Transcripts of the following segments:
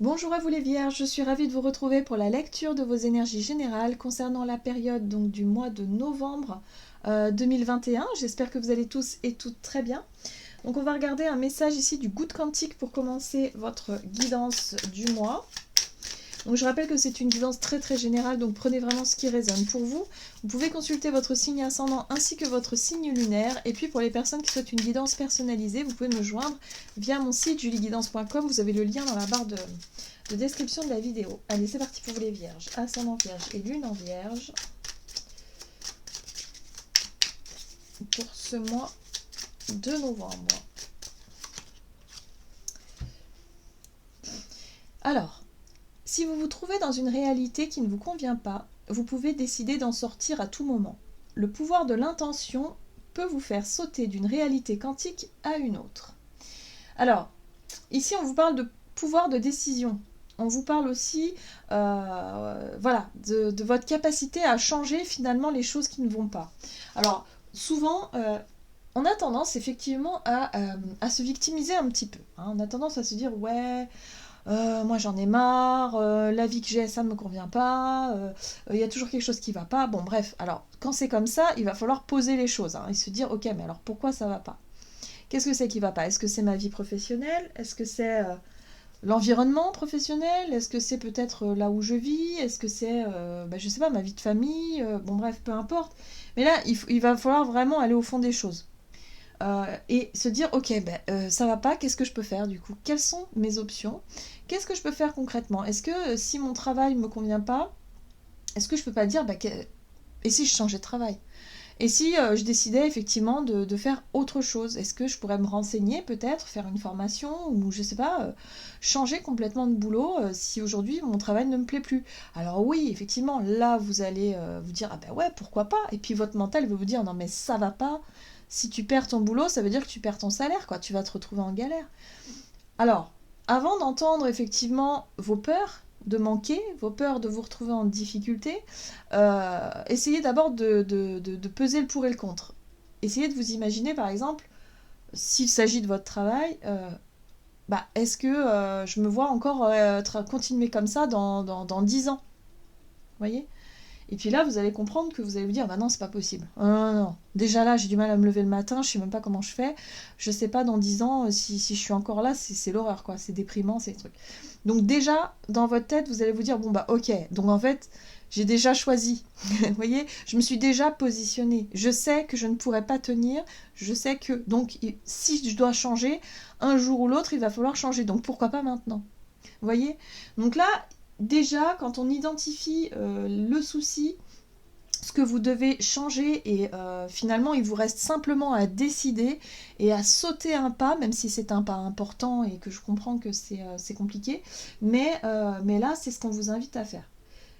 Bonjour à vous les vierges, je suis ravie de vous retrouver pour la lecture de vos énergies générales concernant la période donc, du mois de novembre 2021. J'espère que vous allez tous et toutes très bien. Donc on va regarder un message ici du Good Quantique pour commencer votre guidance du mois. Donc je rappelle que c'est une guidance très très générale, donc prenez vraiment ce qui résonne pour vous. Vous pouvez consulter votre signe ascendant ainsi que votre signe lunaire. Et puis pour les personnes qui souhaitent une guidance personnalisée, vous pouvez me joindre via mon site julieguidance.com. Vous avez le lien dans la barre de description de la vidéo. Allez, c'est parti pour vous les vierges. Ascendant vierge et lune en vierge. Pour ce mois de novembre. Alors, si vous vous trouvez dans une réalité qui ne vous convient pas, vous pouvez décider d'en sortir à tout moment. Le pouvoir de l'intention peut vous faire sauter d'une réalité quantique à une autre. Alors, ici on vous parle de pouvoir de décision. On vous parle aussi voilà, de votre capacité à changer finalement les choses qui ne vont pas. Alors, souvent, on a tendance effectivement à se victimiser un petit peu. Hein. On a tendance à se dire, ouais, moi j'en ai marre, la vie que j'ai, ça ne me convient pas, il y a toujours quelque chose qui ne va pas. Bon, bref, alors, quand c'est comme ça, il va falloir poser les choses hein, et se dire, ok, mais alors pourquoi ça ne va pas? Qu'est-ce que c'est qui ne va pas? Est-ce que c'est ma vie professionnelle? Est-ce que c'est l'environnement professionnel? Est-ce que c'est peut-être là où je vis? Est-ce que c'est, je sais pas, ma vie de famille? Bon bref, peu importe. Mais là, il va falloir vraiment aller au fond des choses. Et se dire, ok, ça va pas, qu'est-ce que je peux faire du coup? Quelles sont mes options? Qu'est-ce que je peux faire concrètement? Est-ce que si mon travail ne me convient pas, est-ce que je peux pas dire, et si je changeais de travail? Et si je décidais effectivement de faire autre chose, est-ce que je pourrais me renseigner peut-être, faire une formation ou je sais pas, changer complètement de boulot si aujourd'hui mon travail ne me plaît plus? Alors oui, effectivement, là vous allez vous dire ah ben ouais, pourquoi pas? Et puis votre mental va vous dire non mais ça va pas. Si tu perds ton boulot, ça veut dire que tu perds ton salaire, quoi. Tu vas te retrouver en galère. Alors, avant d'entendre effectivement vos peurs de manquer, vos peurs de vous retrouver en difficulté, essayez d'abord de peser le pour et le contre. Essayez de vous imaginer, par exemple, s'il s'agit de votre travail, est-ce que je me vois encore continuer comme ça dans 10 ans? Vous voyez? Et puis là, vous allez comprendre que vous allez vous dire, bah non, c'est pas possible. Non, non, non. Déjà là, j'ai du mal à me lever le matin, je sais même pas comment je fais. Je sais pas dans 10 ans si je suis encore là, c'est l'horreur, quoi. C'est déprimant, c'est le truc. Donc déjà, dans votre tête, vous allez vous dire, bon bah ok, donc en fait, j'ai déjà choisi. Vous voyez, je me suis déjà positionnée. Je sais que je ne pourrais pas tenir. Je sais que, donc, si je dois changer, un jour ou l'autre, il va falloir changer. Donc pourquoi pas maintenant? Vous voyez? Donc là, déjà, quand on identifie le souci, ce que vous devez changer et finalement il vous reste simplement à décider et à sauter un pas, même si c'est un pas important et que je comprends que c'est compliqué, mais là c'est ce qu'on vous invite à faire.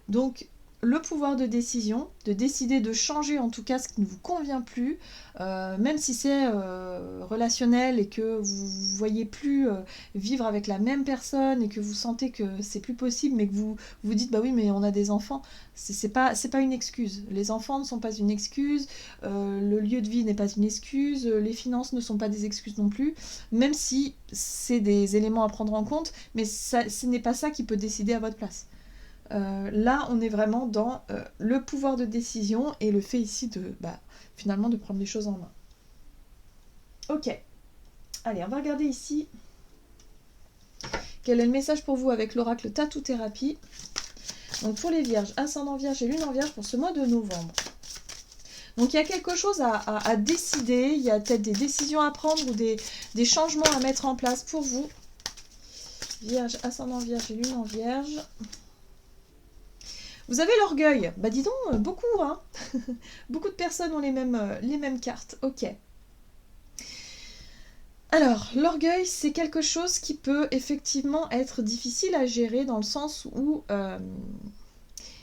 Donc le pouvoir de décision, de décider de changer en tout cas ce qui ne vous convient plus, même si c'est relationnel et que vous ne voyez plus vivre avec la même personne et que vous sentez que c'est plus possible, mais que vous vous dites bah oui mais on a des enfants, c'est pas une excuse. Les enfants ne sont pas une excuse, le lieu de vie n'est pas une excuse, les finances ne sont pas des excuses non plus, même si c'est des éléments à prendre en compte, mais ce n'est pas ça qui peut décider à votre place. Là, on est vraiment dans le pouvoir de décision et le fait ici finalement de prendre les choses en main. Ok, allez, on va regarder ici quel est le message pour vous avec l'oracle Tattoo Thérapie. Donc pour les vierges, ascendant vierge et lune en vierge pour ce mois de novembre. Donc il y a quelque chose à décider, il y a peut-être des décisions à prendre ou des changements à mettre en place pour vous. Vierge, ascendant vierge et lune en vierge. Vous avez l'orgueil. Bah dis donc, beaucoup, hein. Beaucoup de personnes ont les mêmes cartes. Ok. Alors, l'orgueil, c'est quelque chose qui peut effectivement être difficile à gérer dans le sens où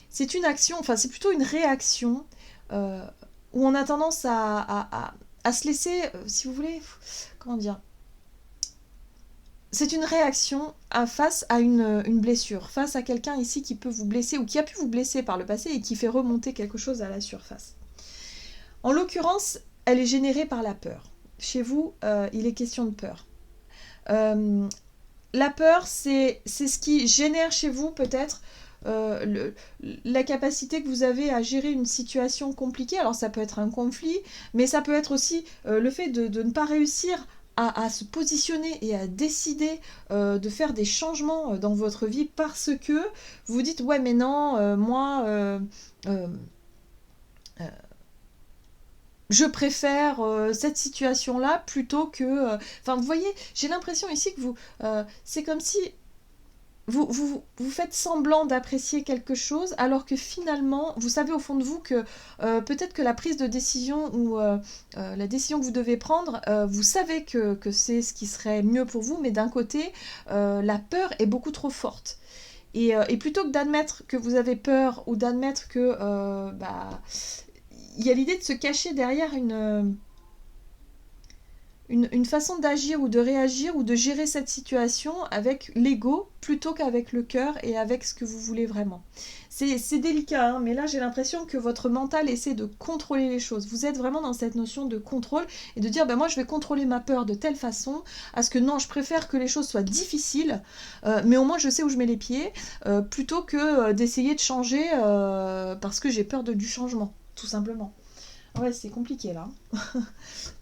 c'est une action, enfin c'est plutôt une réaction où on a tendance à se laisser, si vous voulez, comment dire, c'est une réaction face à une blessure, face à quelqu'un ici qui peut vous blesser ou qui a pu vous blesser par le passé et qui fait remonter quelque chose à la surface. En l'occurrence, elle est générée par la peur. Chez vous, il est question de peur. la peur, c'est ce qui génère chez vous peut-être la capacité que vous avez à gérer une situation compliquée. Alors ça peut être un conflit, mais ça peut être aussi le fait de ne pas réussir à se positionner et à décider de faire des changements dans votre vie parce que vous vous dites ouais mais non, moi euh, je préfère cette situation-là plutôt que... Enfin, vous voyez, j'ai l'impression ici que vous... c'est comme si vous faites semblant d'apprécier quelque chose alors que finalement, vous savez au fond de vous que peut-être que la prise de décision ou la décision que vous devez prendre, vous savez que c'est ce qui serait mieux pour vous, mais d'un côté, la peur est beaucoup trop forte. Et plutôt que d'admettre que vous avez peur ou d'admettre que bah, il y a l'idée de se cacher derrière une façon d'agir ou de réagir ou de gérer cette situation avec l'ego plutôt qu'avec le cœur et avec ce que vous voulez vraiment. C'est délicat, hein, mais là j'ai l'impression que votre mental essaie de contrôler les choses. Vous êtes vraiment dans cette notion de contrôle et de dire ben moi je vais contrôler ma peur de telle façon à ce que non, je préfère que les choses soient difficiles, mais au moins je sais où je mets les pieds, plutôt que d'essayer de changer parce que j'ai peur du changement, tout simplement. Ouais, c'est compliqué là.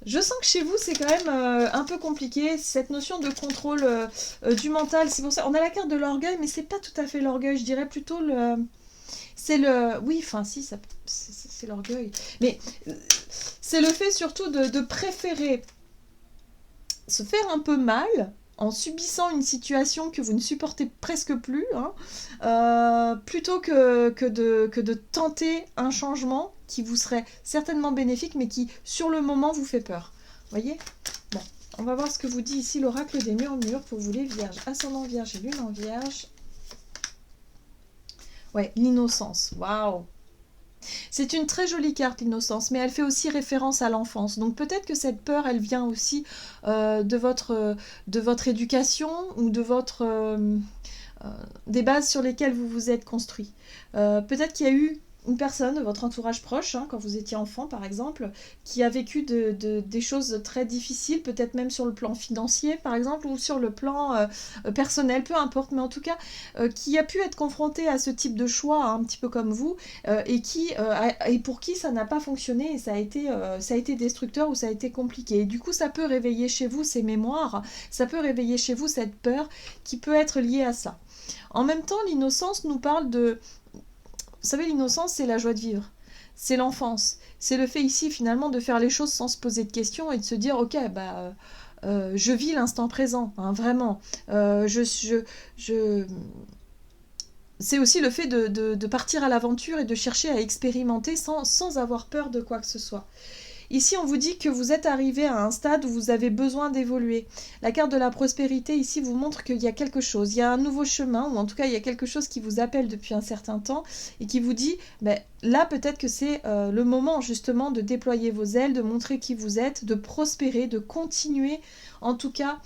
Je sens que chez vous, c'est quand même un peu compliqué, cette notion de contrôle du mental. C'est pour ça, on a la carte de l'orgueil, mais c'est pas tout à fait l'orgueil. Je dirais plutôt le, c'est le, oui, enfin si, c'est l'orgueil. Mais c'est le fait surtout de préférer se faire un peu mal en subissant une situation que vous ne supportez presque plus, hein, plutôt que de tenter un changement qui vous serait certainement bénéfique, mais qui, sur le moment, vous fait peur. Vous voyez? Bon, on va voir ce que vous dit ici l'oracle des murmures pour vous les vierges. Ascendant vierge et lune en vierge. Ouais, l'innocence. Waouh! C'est une très jolie carte, l'innocence, mais elle fait aussi référence à l'enfance. Donc peut-être que cette peur, elle vient aussi de votre éducation ou de des bases sur lesquelles vous vous êtes construit. Peut-être qu'il y a eu une personne de votre entourage proche, hein, quand vous étiez enfant par exemple, qui a vécu des choses très difficiles, peut-être même sur le plan financier par exemple, ou sur le plan personnel, peu importe, mais en tout cas, qui a pu être confronté à ce type de choix, hein, un petit peu comme vous, et pour qui ça n'a pas fonctionné et ça a été destructeur ou ça a été compliqué. Et du coup, ça peut réveiller chez vous ces mémoires, ça peut réveiller chez vous cette peur qui peut être liée à ça. En même temps, l'innocence nous parle de... Vous savez, l'innocence, c'est la joie de vivre. C'est l'enfance. C'est le fait ici, finalement, de faire les choses sans se poser de questions et de se dire, ok, bah, je vis l'instant présent, hein, vraiment. Je... C'est aussi le fait de partir à l'aventure et de chercher à expérimenter sans avoir peur de quoi que ce soit. Ici, on vous dit que vous êtes arrivé à un stade où vous avez besoin d'évoluer. La carte de la prospérité, ici, vous montre qu'il y a quelque chose. Il y a un nouveau chemin, ou en tout cas, il y a quelque chose qui vous appelle depuis un certain temps et qui vous dit, ben, là, peut-être que c'est le moment, justement, de déployer vos ailes, de montrer qui vous êtes, de prospérer, de continuer, en tout cas,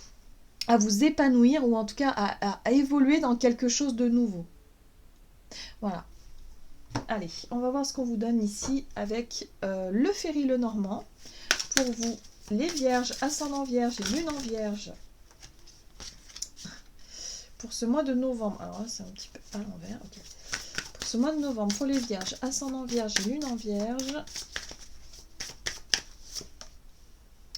à vous épanouir, ou en tout cas, à évoluer dans quelque chose de nouveau. Voilà. Allez, on va voir ce qu'on vous donne ici avec le Ferry le Normand. Pour vous, les vierges, ascendant vierge et lune en vierge. Pour ce mois de novembre. Alors là, c'est un petit peu à l'envers. Okay. Pour ce mois de novembre, pour les vierges, ascendant vierge et lune en vierge.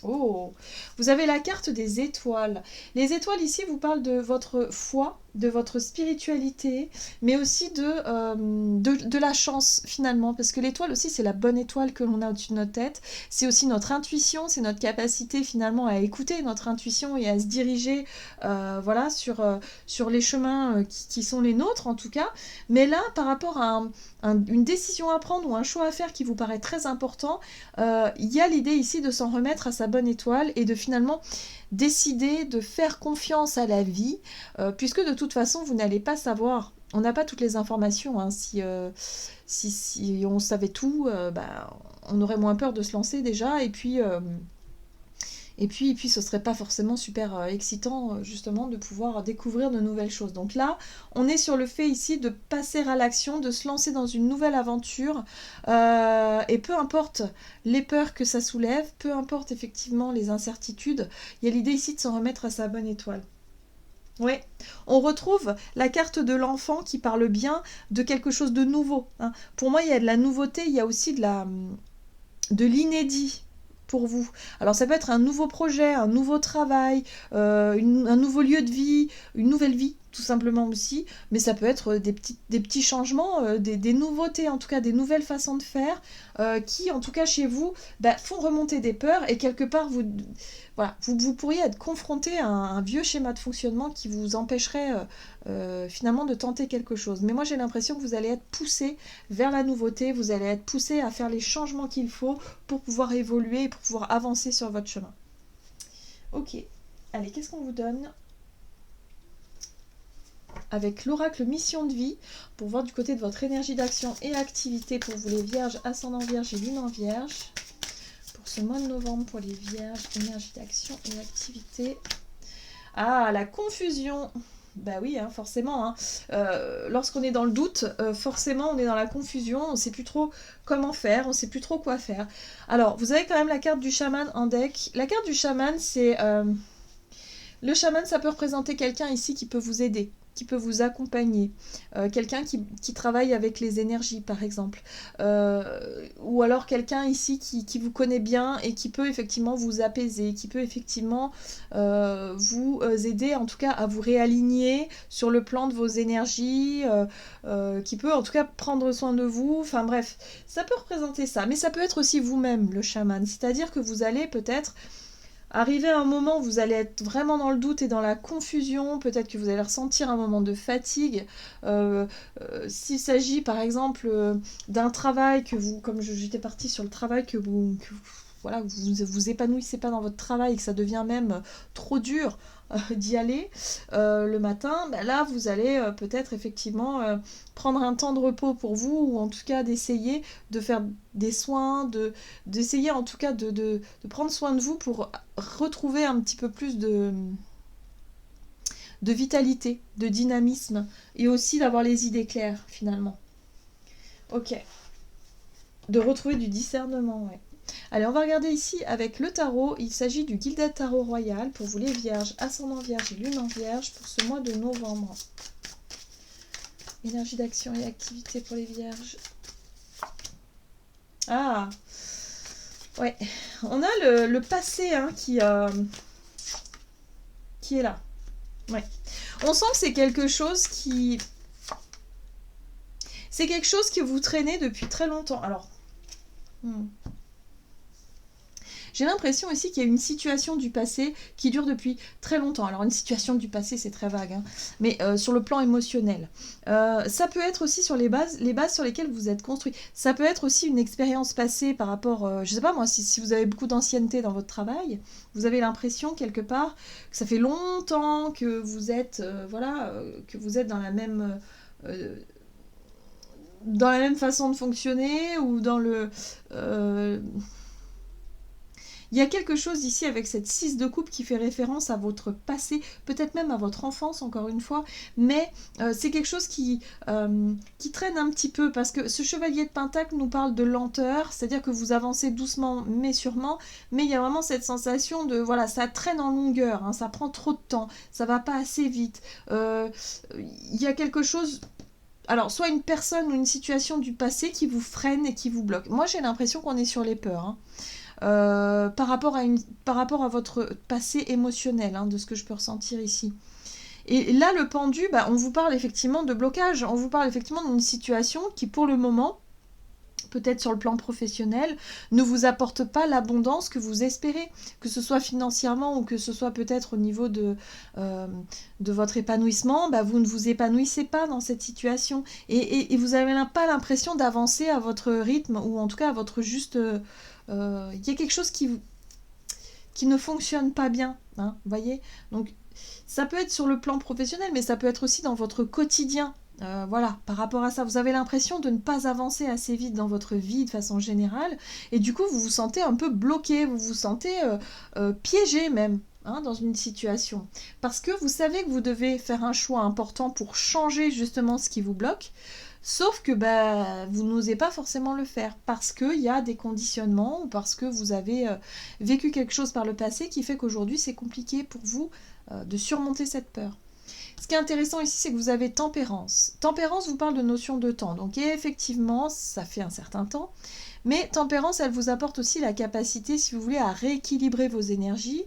Oh, vous avez la carte des étoiles. Les étoiles ici vous parlent de votre foi, de votre spiritualité, mais aussi de la chance finalement, parce que l'étoile aussi c'est la bonne étoile que l'on a au-dessus de notre tête, c'est aussi notre intuition, c'est notre capacité finalement à écouter notre intuition et à se diriger voilà, sur les chemins qui sont les nôtres en tout cas, mais là par rapport à une décision à prendre ou un choix à faire qui vous paraît très important, il y a l'idée ici de s'en remettre à sa bonne étoile et de finalement décider de faire confiance à la vie, puisque de toute façon vous n'allez pas savoir, on n'a pas toutes les informations, hein, si on savait tout, bah, on aurait moins peur de se lancer déjà, et puis ce serait pas forcément super excitant justement de pouvoir découvrir de nouvelles choses. Donc là, on est sur le fait ici de passer à l'action, de se lancer dans une nouvelle aventure, et peu importe les peurs que ça soulève, peu importe effectivement les incertitudes, il y a l'idée ici de s'en remettre à sa bonne étoile. Oui, on retrouve la carte de l'enfant qui parle bien de quelque chose de nouveau, hein. Pour moi, il y a de la nouveauté, il y a aussi de l'inédit pour vous. Alors ça peut être un nouveau projet, un nouveau travail, un nouveau lieu de vie, une nouvelle vie tout simplement aussi, mais ça peut être des petits changements, des nouveautés, en tout cas des nouvelles façons de faire, qui en tout cas chez vous font remonter des peurs et quelque part voilà, vous pourriez être confronté à un vieux schéma de fonctionnement qui vous empêcherait finalement de tenter quelque chose. Mais moi j'ai l'impression que vous allez être poussé vers la nouveauté, vous allez être poussé à faire les changements qu'il faut pour pouvoir évoluer et pour pouvoir avancer sur votre chemin. Ok, allez, qu'est-ce qu'on vous donne avec l'oracle mission de vie pour voir du côté de votre énergie d'action et activité pour vous les vierges, ascendant vierge et lune en vierge pour ce mois de novembre pour les vierges, énergie d'action et activité. Ah, la confusion. Bah oui, hein, forcément. Hein. Lorsqu'on est dans le doute, forcément, on est dans la confusion. On ne sait plus trop comment faire, on ne sait plus trop quoi faire. Alors, vous avez quand même la carte du chaman en deck. La carte du chaman, c'est... le chaman, ça peut représenter quelqu'un ici qui peut vous aider, qui peut vous accompagner, quelqu'un qui travaille avec les énergies par exemple, ou alors quelqu'un ici qui vous connaît bien et qui peut effectivement vous apaiser, qui peut effectivement vous aider en tout cas à vous réaligner sur le plan de vos énergies, qui peut en tout cas prendre soin de vous, enfin bref, ça peut représenter ça, mais ça peut être aussi vous-même le chaman, c'est-à-dire que vous allez peut-être arriver à un moment où vous allez être vraiment dans le doute et dans la confusion, peut-être que vous allez ressentir un moment de fatigue. S'il s'agit par exemple d'un travail que vous, comme j'étais partie sur le travail voilà, vous épanouissez pas dans votre travail et que ça devient même trop dur d'y aller le matin, là vous allez peut-être effectivement prendre un temps de repos pour vous ou en tout cas d'essayer de faire des soins, d'essayer en tout cas de prendre soin de vous pour retrouver un petit peu plus de vitalité, de dynamisme et aussi d'avoir les idées claires finalement. Ok. De retrouver du discernement, ouais. Allez, on va regarder ici avec le tarot. Il s'agit du Gilded Tarot Royal pour vous les vierges, ascendant vierge et lune en vierge pour ce mois de novembre. Énergie d'action et activité pour les vierges. Ah, ouais. On a le passé hein, qui est là. Ouais. On sent que c'est quelque chose qui... C'est quelque chose que vous traînez depuis très longtemps. Alors... J'ai l'impression aussi qu'il y a une situation du passé qui dure depuis très longtemps. Alors une situation du passé, c'est très vague, hein, mais sur le plan émotionnel. Ça peut être aussi sur les bases sur lesquelles vous êtes construit. Ça peut être aussi une expérience passée par rapport, je sais pas moi, si vous avez beaucoup d'ancienneté dans votre travail, vous avez l'impression quelque part que ça fait longtemps que vous êtes, que vous êtes dans la même... dans la même façon de fonctionner ou dans le... Il y a quelque chose ici avec cette 6 de coupe qui fait référence à votre passé, peut-être même à votre enfance encore une fois, mais c'est quelque chose qui traîne un petit peu parce que ce chevalier de Pentacle nous parle de lenteur, c'est-à-dire que vous avancez doucement mais sûrement, mais il y a vraiment cette sensation de voilà, ça traîne en longueur, hein, ça prend trop de temps, ça va pas assez vite. Il y a quelque chose... Alors, soit une personne ou une situation du passé qui vous freine et qui vous bloque. Moi, j'ai l'impression qu'on est sur les peurs. Hein. Par rapport à votre passé émotionnel, hein, de ce que je peux ressentir ici. Et là, le pendu, on vous parle effectivement de blocage, on vous parle effectivement d'une situation qui, pour le moment, peut-être sur le plan professionnel, ne vous apporte pas l'abondance que vous espérez, que ce soit financièrement ou que ce soit peut-être au niveau de votre épanouissement, vous ne vous épanouissez pas dans cette situation et vous n'avez pas l'impression d'avancer à votre rythme ou en tout cas à votre juste... Il y a quelque chose qui ne fonctionne pas bien, hein, vous voyez. Donc ça peut être sur le plan professionnel, mais ça peut être aussi dans votre quotidien. Voilà, par rapport à ça, vous avez l'impression de ne pas avancer assez vite dans votre vie de façon générale, et du coup vous vous sentez un peu bloqué, vous vous sentez piégé même. Hein, dans une situation. Parce que vous savez que vous devez faire un choix important pour changer justement ce qui vous bloque, sauf que vous n'osez pas forcément le faire parce qu'il y a des conditionnements ou parce que vous avez vécu quelque chose par le passé qui fait qu'aujourd'hui c'est compliqué pour vous de surmonter cette peur. Ce qui est intéressant ici, c'est que vous avez tempérance. Tempérance vous parle de notion de temps. Donc effectivement, ça fait un certain temps. Mais tempérance, elle vous apporte aussi la capacité, si vous voulez, à rééquilibrer vos énergies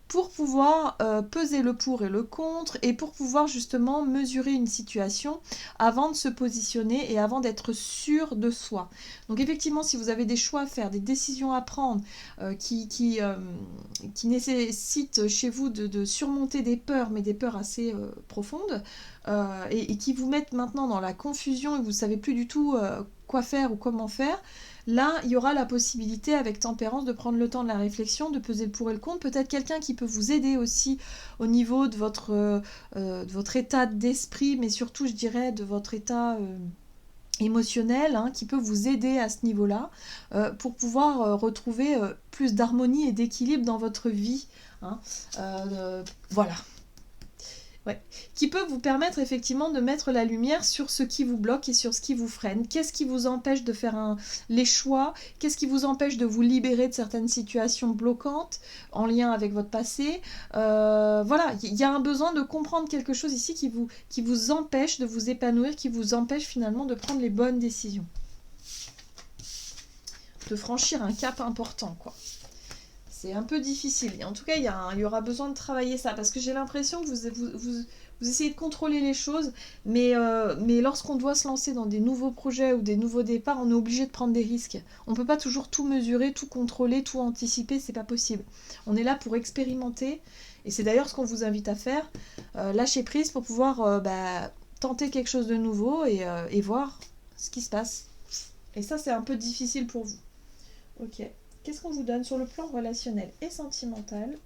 pour pouvoir peser le pour et le contre et pour pouvoir justement mesurer une situation avant de se positionner et avant d'être sûr de soi. Donc effectivement, si vous avez des choix à faire, des décisions à prendre qui nécessitent chez vous de surmonter des peurs, mais des peurs assez profondes, et qui vous mettent maintenant dans la confusion et vous ne savez plus du tout quoi faire ou comment faire, là, il y aura la possibilité avec tempérance de prendre le temps de la réflexion, de peser le pour et le contre. Peut-être quelqu'un qui peut vous aider aussi au niveau de votre état d'esprit, mais surtout, je dirais, de votre état émotionnel, hein, qui peut vous aider à ce niveau-là pour pouvoir retrouver plus d'harmonie et d'équilibre dans votre vie. Hein. Voilà. Ouais. Qui peut vous permettre effectivement de mettre la lumière sur ce qui vous bloque et sur ce qui vous freine. Qu'est-ce qui vous empêche de faire les choix? Qu'est-ce qui vous empêche de vous libérer de certaines situations bloquantes en lien avec votre passé? Voilà, il y a un besoin de comprendre quelque chose ici qui vous empêche de vous épanouir, qui vous empêche finalement de prendre les bonnes décisions. De franchir un cap important, quoi. C'est un peu difficile. Et en tout cas, il y aura besoin de travailler ça. Parce que j'ai l'impression que vous essayez de contrôler les choses. Mais lorsqu'on doit se lancer dans des nouveaux projets ou des nouveaux départs, on est obligé de prendre des risques. On ne peut pas toujours tout mesurer, tout contrôler, tout anticiper. C'est pas possible. On est là pour expérimenter. Et c'est d'ailleurs ce qu'on vous invite à faire. Lâcher prise pour pouvoir tenter quelque chose de nouveau et voir ce qui se passe. Et ça, c'est un peu difficile pour vous. Ok. Qu'est-ce qu'on vous donne sur le plan relationnel et sentimental?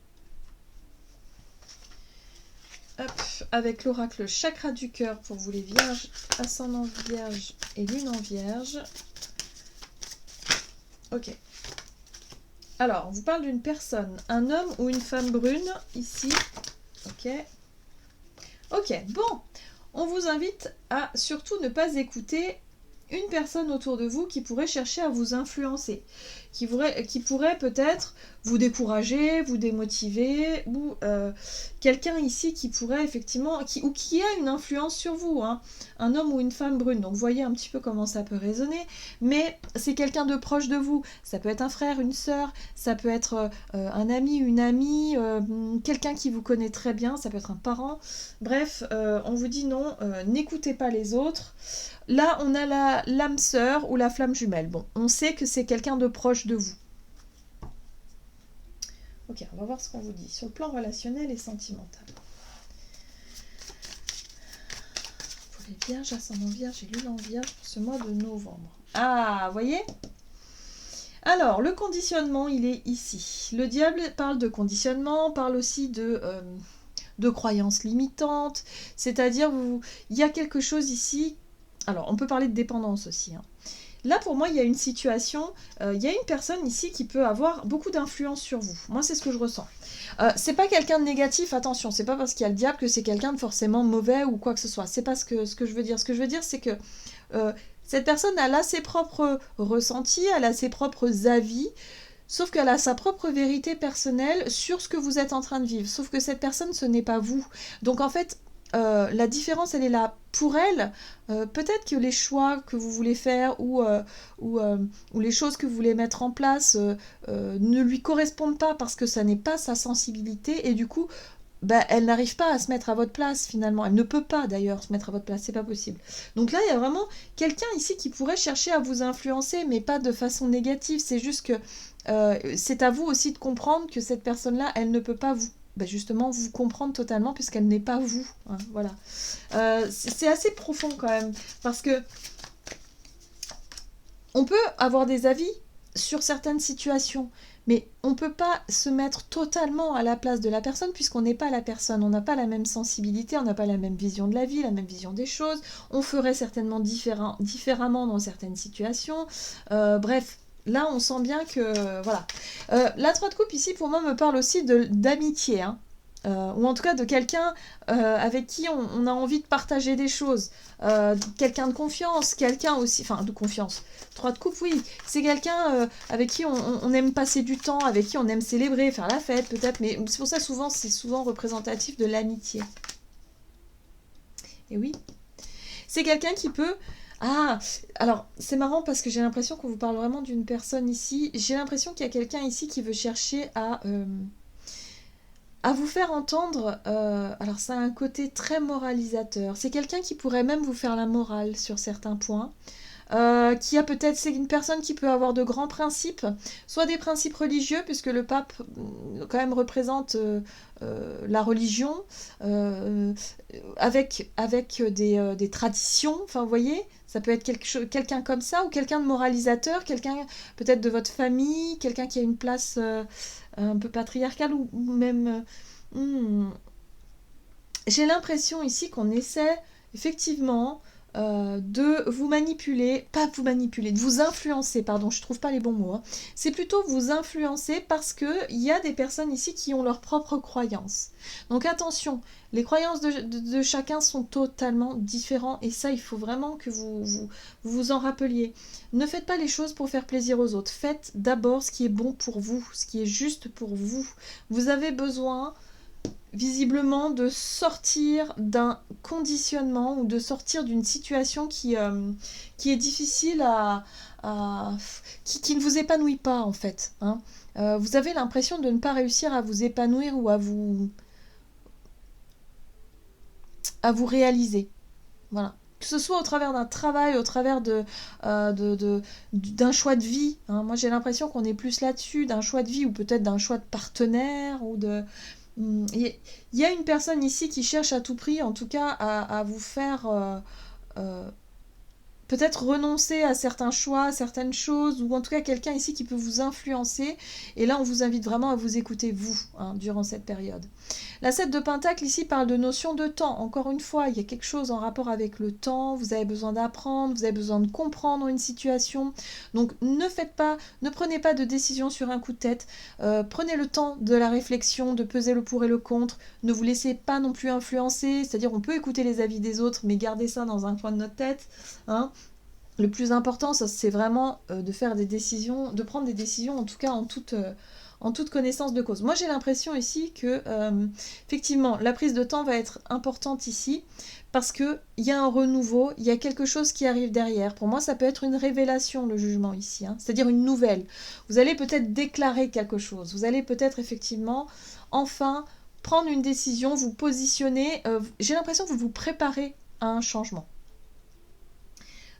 Hop, avec l'oracle chakra du cœur pour vous les vierges, ascendant vierge et lune en vierge. Ok. Alors, on vous parle d'une personne, un homme ou une femme brune, ici. Ok. Ok, bon. On vous invite à surtout ne pas écouter une personne autour de vous qui pourrait chercher à vous influencer, qui pourrait peut-être vous décourager, vous démotiver, ou quelqu'un ici qui pourrait effectivement, qui a une influence sur vous, hein, un homme ou une femme brune. Donc vous voyez un petit peu comment ça peut résonner, mais c'est quelqu'un de proche de vous. Ça peut être un frère, une sœur, ça peut être un ami, une amie, quelqu'un qui vous connaît très bien, ça peut être un parent. Bref, on vous dit non, n'écoutez pas les autres. Là, on a l'âme sœur ou la flamme jumelle. Bon, on sait que c'est quelqu'un de proche de vous. Ok, on va voir ce qu'on vous dit sur le plan relationnel et sentimental. Pour les vierges, ascendant vierge et lune en vierge pour ce mois de novembre. Ah, vous voyez ? Alors, le conditionnement, il est ici. Le diable parle de conditionnement, parle aussi de croyances limitantes. C'est-à-dire, il y a quelque chose ici. Alors, on peut parler de dépendance aussi. Hein. Là, pour moi, il y a une situation, il y a une personne ici qui peut avoir beaucoup d'influence sur vous. Moi, c'est ce que je ressens. C'est pas quelqu'un de négatif, attention, c'est pas parce qu'il y a le diable que c'est quelqu'un de forcément mauvais ou quoi que ce soit. C'est pas ce que je veux dire. Ce que je veux dire, c'est que cette personne, elle a ses propres ressentis, elle a ses propres avis, sauf qu'elle a sa propre vérité personnelle sur ce que vous êtes en train de vivre. Sauf que cette personne, ce n'est pas vous. Donc, en fait, la différence, elle est là. Pour elle, peut-être que les choix que vous voulez faire ou les choses que vous voulez mettre en place ne lui correspondent pas parce que ça n'est pas sa sensibilité et du coup, elle n'arrive pas à se mettre à votre place finalement. Elle ne peut pas d'ailleurs se mettre à votre place, c'est pas possible. Donc là, il y a vraiment quelqu'un ici qui pourrait chercher à vous influencer, mais pas de façon négative. C'est juste que c'est à vous aussi de comprendre que cette personne-là, elle ne peut pas justement vous comprendre totalement puisqu'elle n'est pas vous. Hein, voilà. C'est assez profond quand même parce que on peut avoir des avis sur certaines situations, mais on ne peut pas se mettre totalement à la place de la personne puisqu'on n'est pas la personne, on n'a pas la même sensibilité, on n'a pas la même vision de la vie, la même vision des choses, on ferait certainement différemment dans certaines situations, bref. Là, on sent bien que... voilà. La 3 de coupe, ici, pour moi, me parle aussi d'amitié. Hein. Ou en tout cas de quelqu'un avec qui on a envie de partager des choses. Quelqu'un de confiance, quelqu'un aussi... Enfin, de confiance. 3 de coupe, oui. C'est quelqu'un avec qui on aime passer du temps, avec qui on aime célébrer, faire la fête, peut-être. Mais c'est pour ça, c'est souvent représentatif de l'amitié. Et oui. C'est quelqu'un qui peut... Ah, alors c'est marrant parce que j'ai l'impression qu'on vous parle vraiment d'une personne ici. J'ai l'impression qu'il y a quelqu'un ici qui veut chercher à vous faire entendre. Alors ça a un côté très moralisateur. C'est quelqu'un qui pourrait même vous faire la morale sur certains points. Qui a peut-être, c'est une personne qui peut avoir de grands principes, soit des principes religieux, puisque le pape quand même représente la religion, avec des traditions, enfin vous voyez, ça peut être quelqu'un comme ça, ou quelqu'un de moralisateur, quelqu'un peut-être de votre famille, quelqu'un qui a une place un peu patriarcale, ou même... J'ai l'impression ici qu'on essaie effectivement de vous manipuler, pas vous manipuler, de vous influencer, pardon, je trouve pas les bons mots, hein. C'est plutôt vous influencer parce qu'il y a des personnes ici qui ont leurs propres croyances. Donc attention, les croyances de chacun sont totalement différentes et ça, il faut vraiment que vous en rappeliez. Ne faites pas les choses pour faire plaisir aux autres, faites d'abord ce qui est bon pour vous, ce qui est juste pour vous. Vous avez besoin... visiblement de sortir d'un conditionnement ou de sortir d'une situation qui est difficile qui ne vous épanouit pas en fait, hein. Vous avez l'impression de ne pas réussir à vous épanouir ou à vous réaliser. Voilà. Que ce soit au travers d'un travail, au travers d'un choix de vie, hein. Moi j'ai l'impression qu'on est plus là-dessus, d'un choix de vie ou peut-être d'un choix de partenaire ou de... Il y a une personne ici qui cherche à tout prix, en tout cas, à vous faire euh, peut-être renoncer à certains choix, à certaines choses, ou en tout cas quelqu'un ici qui peut vous influencer. Et là, on vous invite vraiment à vous écouter, vous, hein, durant cette période. La 7 de Pentacle ici parle de notion de temps. Encore une fois, il y a quelque chose en rapport avec le temps. Vous avez besoin d'apprendre, vous avez besoin de comprendre une situation. Donc ne prenez pas de décision sur un coup de tête. Prenez le temps de la réflexion, de peser le pour et le contre. Ne vous laissez pas non plus influencer. C'est-à-dire, on peut écouter les avis des autres, mais gardez ça dans un coin de notre tête, hein. Le plus important, ça, c'est vraiment de faire des décisions, de prendre des décisions, en tout cas en toute connaissance de cause. Moi, j'ai l'impression ici que, effectivement, la prise de temps va être importante ici, parce qu'il y a un renouveau, il y a quelque chose qui arrive derrière. Pour moi, ça peut être une révélation, le jugement ici, hein, c'est-à-dire une nouvelle. Vous allez peut-être déclarer quelque chose, vous allez peut-être effectivement, enfin, prendre une décision, vous positionner. J'ai l'impression que vous vous préparez à un changement.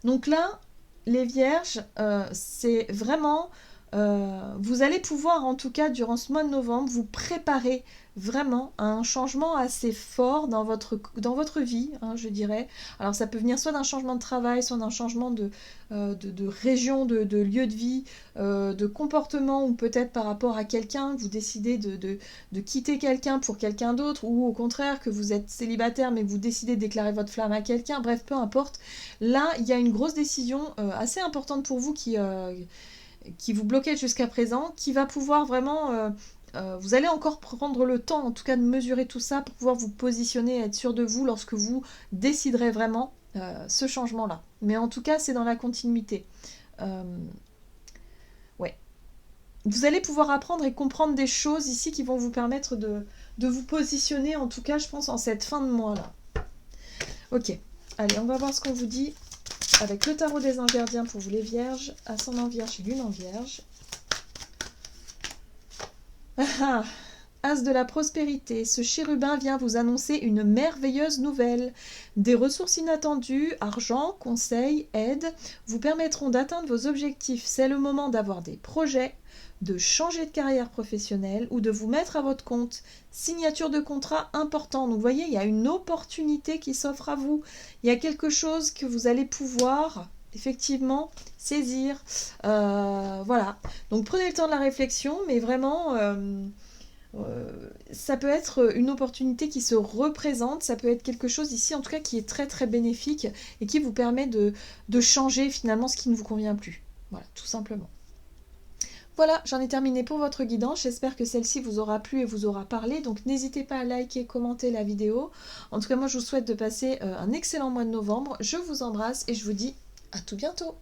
Donc là, les vierges, c'est vraiment... vous allez pouvoir, en tout cas, durant ce mois de novembre, vous préparer vraiment à un changement assez fort dans votre vie, hein, je dirais. Alors ça peut venir soit d'un changement de travail, soit d'un changement de région, de lieu de vie, de comportement, ou peut-être par rapport à quelqu'un, que vous décidez de quitter quelqu'un pour quelqu'un d'autre, ou au contraire que vous êtes célibataire mais que vous décidez de déclarer votre flamme à quelqu'un, bref, peu importe. Là, il y a une grosse décision assez importante pour vous qui vous bloquait jusqu'à présent, qui va pouvoir vraiment... vous allez encore prendre le temps, en tout cas, de mesurer tout ça pour pouvoir vous positionner et être sûr de vous lorsque vous déciderez vraiment ce changement-là. Mais en tout cas, c'est dans la continuité. Ouais. Vous allez pouvoir apprendre et comprendre des choses ici qui vont vous permettre de vous positionner, en tout cas, je pense, en cette fin de mois-là. Ok. Allez, on va voir ce qu'on vous dit avec le tarot des anges gardiens pour vous les vierges, ascendant vierge et lune en vierge. As de la prospérité, ce chérubin vient vous annoncer une merveilleuse nouvelle. Des ressources inattendues, argent, conseils, aide, vous permettront d'atteindre vos objectifs. C'est le moment d'avoir des projets, de changer de carrière professionnelle ou de vous mettre à votre compte. Signature de contrat important. Donc vous voyez, il y a une opportunité qui s'offre à vous. Il y a quelque chose que vous allez pouvoir... effectivement, saisir. Voilà. Donc prenez le temps de la réflexion, mais vraiment, ça peut être une opportunité qui se représente, ça peut être quelque chose ici, en tout cas, qui est très très bénéfique et qui vous permet de changer finalement ce qui ne vous convient plus. Voilà, tout simplement. Voilà, j'en ai terminé pour votre guidance. J'espère que celle-ci vous aura plu et vous aura parlé. Donc n'hésitez pas à liker, commenter la vidéo. En tout cas, moi, je vous souhaite de passer un excellent mois de novembre. Je vous embrasse et je vous dis à tout bientôt.